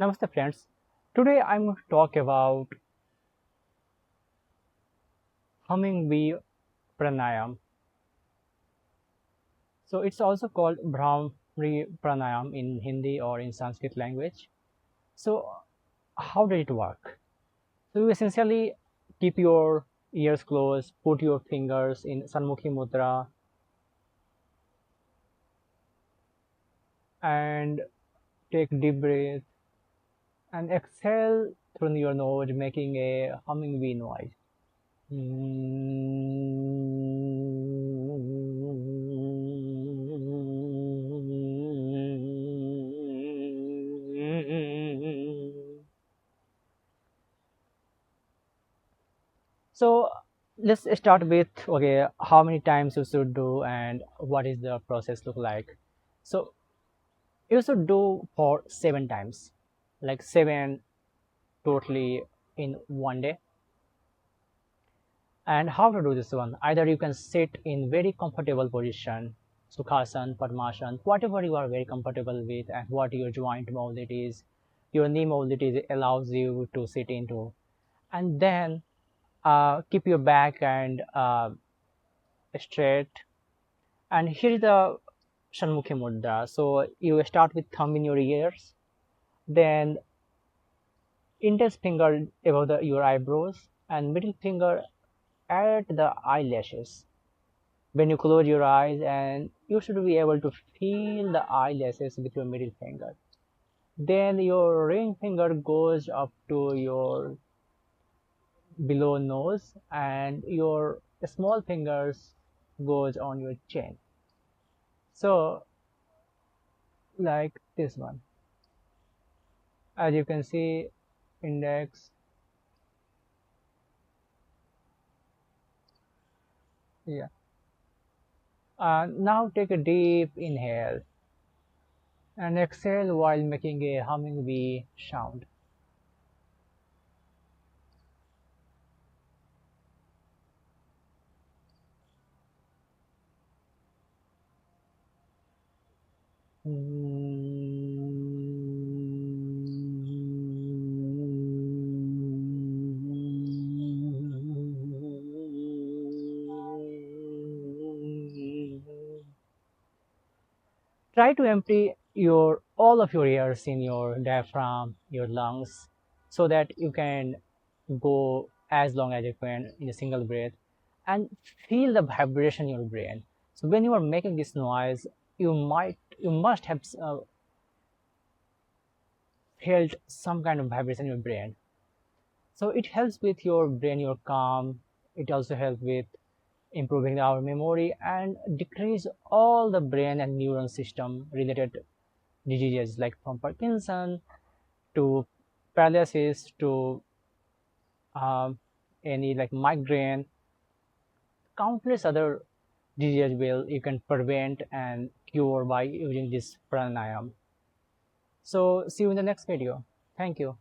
Namaste friends. Today I'm going to talk about humming bee pranayam. So it's also called Bhramari Pranayam in Hindi or in Sanskrit language. So how did it work? So you essentially keep your ears closed, put your fingers in Sanmukhi Mudra and take deep breath and exhale through your nose making a humming bee noise. So let's start with okay, how many times you should do and what is the process look like. So you should do for 7 times, like 7 totally in one day. And how to do this one? Either you can sit in very comfortable position, Sukhasana, Padmasana, whatever you are very comfortable with and what your joint mobilities, your knee mobility allows you to sit into. And then keep your back and straight. And here is the Shanmukhi Mudra. So you start with thumb in your ears, then index finger above your eyebrows, and middle finger at the eyelashes. When you close your eyes, and you should be able to feel the eyelashes with your middle finger. Then your ring finger goes up to your below nose, and your small fingers goes on your chin. So like this one, as you can see, index, yeah. Now take a deep inhale and exhale while making a humming bee sound. Try to empty your all of your air in your diaphragm, your lungs, so that you can go as long as you can in a single breath and feel the vibration in your brain. So when you are making this noise, you must have felt some kind of vibration in your brain. So it helps with your brain, your calm. It also helps with improving our memory and decrease all the brain and neuron system related diseases like from Parkinson to paralysis to um, any like migraine, countless other diseases will you can prevent and cure by using this pranayam. So see you in the next video. Thank you.